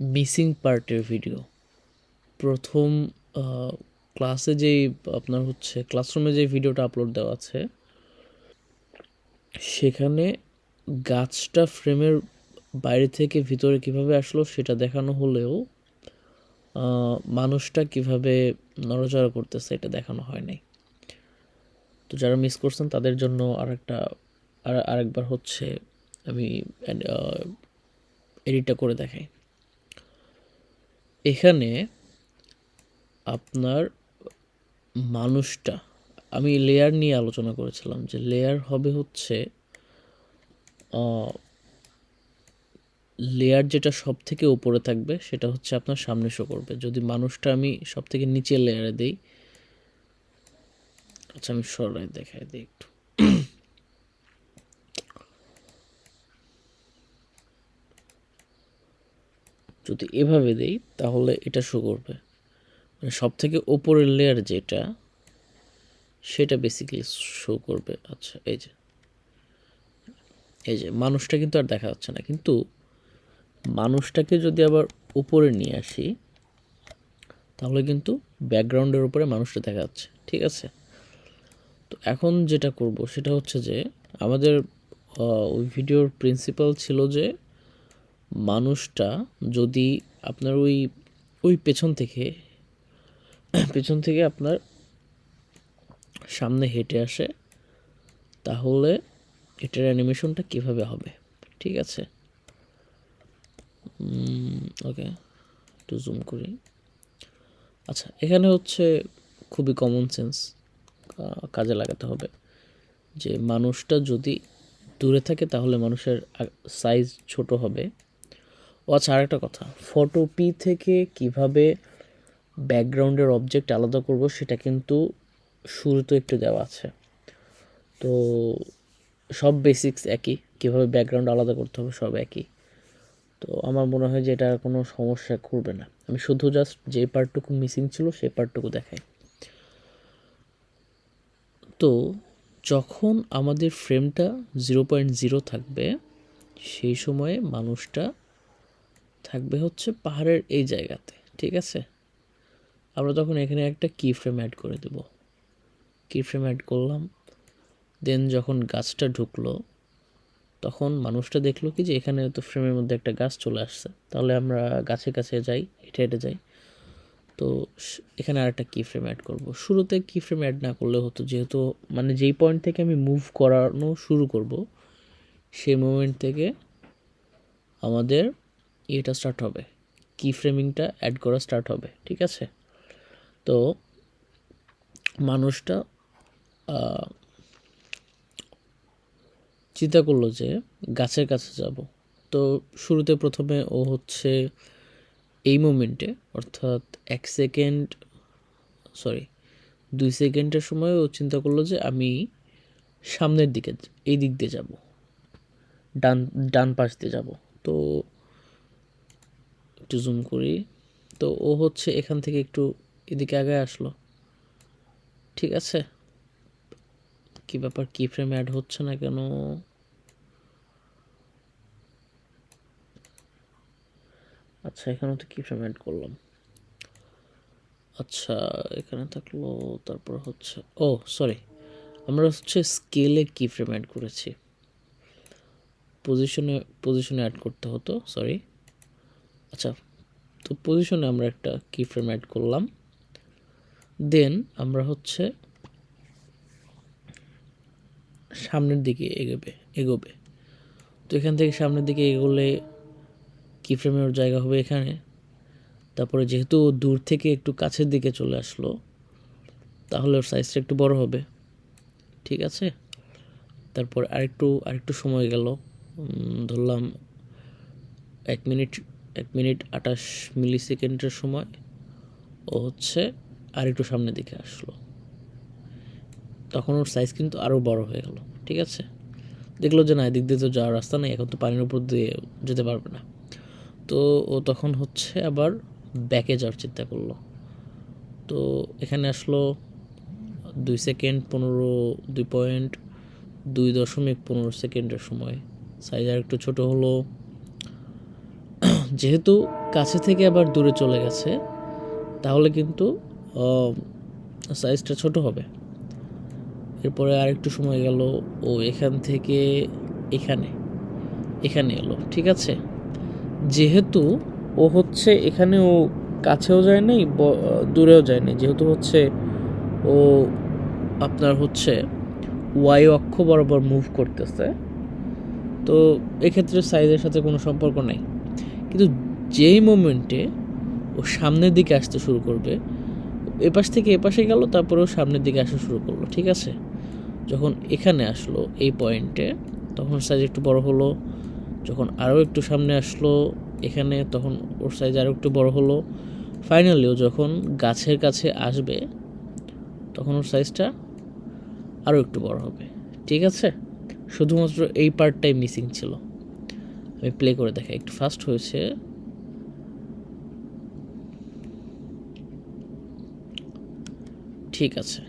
Missing পার্টের video. প্রথম ক্লাসে যেই আপনার হচ্ছে ক্লাসরুমে যে ভিডিওটা আপলোড দেওয়া আছে, সেখানে গাছটা ফ্রেমের বাইরে থেকে ভিতরে কিভাবে আসলো সেটা দেখানো হলেও মানুষটা কিভাবে নড়াচড়া করতেছে এটা দেখানো হয় নাই। তো যারা মিস করছেন তাদের জন্য আরেকবার হচ্ছে আমি এডিটটা করে দেখাই। এখানে আপনার মানুষটা, আমি লেয়ার নিয়ে আলোচনা করেছিলাম যে লেয়ার হবে হচ্ছে লেয়ার যেটা সব থেকে উপরে থাকবে সেটা হচ্ছে আপনার সামনে শো করবে। যদি মানুষটা আমি সব থেকে নিচের লেয়ারে দিই, আচ্ছা আমি সরাই দেখাই দিই একটু। যদি এভাবে দিই তাহলে এটা শো করবে, মানে সব থেকে উপরের লেয়ার যেটা সেটা বেসিক্যালি শো করবে। আচ্ছা এই যে মানুষটা কিন্তু আর দেখা যাচ্ছে না, কিন্তু মানুষটাকে যদি আবার উপরে নিয়ে আসি তাহলে কিন্তু ব্যাকগ্রাউন্ডের উপরে মানুষটা দেখা যাচ্ছে। ঠিক আছে, তো এখন যেটা করব সেটা হচ্ছে যে আমাদের ওই ভিডিওর প্রিন্সিপাল ছিল যে মানুষটা যদি আপনার ওই পেছন থেকে আপনার সামনে হেঁটে আসে তাহলে এটার অ্যানিমেশনটা কিভাবে হবে। ঠিক আছে, ওকে একটু জুম করি। আচ্ছা, এখানে হচ্ছে খুবই কমন সেন্স কাজে লাগাতে হবে যে মানুষটা যদি দূরে থাকে তাহলে মানুষের সাইজ ছোট হবে। ও আচ্ছা, আরেকটা কথা, ফটো পি থেকে কিভাবে ব্যাকগ্রাউন্ডের অবজেক্ট আলাদা করব সেটা কিন্তু শুরুতে একটু দেওয়া আছে। তো সব বেসিক্স একই, কীভাবে ব্যাকগ্রাউন্ড আলাদা করতে হবে সব একই। তো আমার মনে হয় যে এটা কোনো সমস্যা করবে না। আমি শুধু জাস্ট যে পার্টটুকু মিসিং ছিল সেই পার্টটুকু দেখাই। তো যখন আমাদের ফ্রেমটা 0.0 থাকবে সেই সময়ে মানুষটা থাকবে হচ্ছে পাহাড়ের এই জায়গাতে। ঠিক আছে, আমরা তখন এখানে একটা কি ফ্রেম অ্যাড করে দেব। কি ফ্রেম অ্যাড করলাম, দেন যখন গাছটা ঢুকলো তখন মানুষটা দেখলো কি যে এখানে তো ফ্রেমের মধ্যে একটা গাছ চলে আসছে, তাহলে আমরা গাছের কাছে যাই, হেঁটে যাই। তো এখানে আরেকটা কি ফ্রেম অ্যাড করব। শুরুতে কি ফ্রেম অ্যাড না করলে হতো, যেহেতু মানে যেই পয়েন্ট থেকে আমি মুভ করানো শুরু করব সেই মোমেন্ট থেকে আমাদের এটা স্টার্ট হবে, কি ফ্রেমিংটা অ্যাড করা স্টার্ট হবে। ঠিক আছে, তো মানুষটা চিন্তা করলো যে গাছের কাছে যাব। তো শুরুতে প্রথমে ও হচ্ছে এই মোমেন্টে, অর্থাৎ 2 সেকেন্ডের সময় ও চিন্তা করলো যে আমি সামনের দিকে, এই দিক দিয়ে যাব, ডান ডান পাশ দিয়ে যাব। তো একটু জুম করি, তো ও হচ্ছে এখান থেকে একটু এদিকে আগে আসলো। ঠিক আছে, কি ব্যাপার, কি ফ্রেম অ্যাড হচ্ছে না কেন? আচ্ছা, এখানে তো কি ফ্রেম অ্যাড করলাম। আচ্ছা, এখানে থাকলো, তারপর হচ্ছে সরি, আমরা হচ্ছে স্কেলে কি ফ্রেম অ্যাড করেছি, পজিশনে অ্যাড করতে হতো, সরি। আচ্ছা, তো পজিশনে আমরা একটা কি ফ্রেম অ্যাড করলাম, দেন আমরা হচ্ছে সামনের দিকে এগোবে। তো এখান থেকে সামনের দিকে এগোলে কি ফ্রেমের জায়গা হবে এখানে। তারপরে যেহেতু দূর থেকে একটু কাছের দিকে চলে আসলো তাহলে ওর সাইজটা একটু বড় হবে। ঠিক আছে, তারপর আরেকটু সময় গেল, ধরলাম 1 মিনিট 28 মিলি সেকেন্ডের সময় ও হচ্ছে আরেকটু সামনের দিকে আসলো, তখন ওর সাইজ কিন্তু আরও বড় হয়ে গেল। ঠিক আছে, দেখলো যে না, এদিক দিয়ে তো যাওয়ার রাস্তা নেই, এখন তো পানির উপর দিয়ে যেতে পারবে না। তো ও তখন হচ্ছে আবার ব্যাকে যাওয়ার চিন্তা করলো। তো এখানে আসলো 2 সেকেন্ড 2.2.15 সেকেন্ডের সময় সাইজ আর একটু ছোটো হলো। যেহেতু কাছে থেকে আবার দূরে চলে গেছে, তাহলে কিন্তু সাইজটা ছোট হবে। এরপরে আরেকটু সময় গেল, ও এখান থেকে এখানে এখানে এলো, ঠিক আছে। যেহেতু ও হচ্ছে এখানে, ও কাছেও যায় নাই দূরেও যায় নাই, যেহেতু হচ্ছে ও আপনার হচ্ছে ওয়াই অক্ষ বরাবর মুভ করতেছে, তো এক্ষেত্রে সাইজের সাথে কোনো সম্পর্ক নেই। কিন্তু যেই মোমেন্টে ও সামনের দিকে আসতে শুরু করবে, এপাশ থেকে এপাশে গেল, তারপরেও সামনের দিকে আসা শুরু করলো, ঠিক আছে। যখন এখানে আসলো এই পয়েন্টে, তখন সাইজ একটু বড় হলো। যখন আরও একটু সামনে আসলো এখানে, তখন ওর সাইজ আরও একটু বড় হলো। ফাইনালিও যখন গাছের কাছে আসবে, তখন ওর সাইজটা আরও একটু বড় হবে, ঠিক আছে। শুধুমাত্র এই পার্টটাই মিসিং ছিল। আমি প্লে করে দেখাই, একটু ফাস্ট হয়েছে। ঠিক আছে।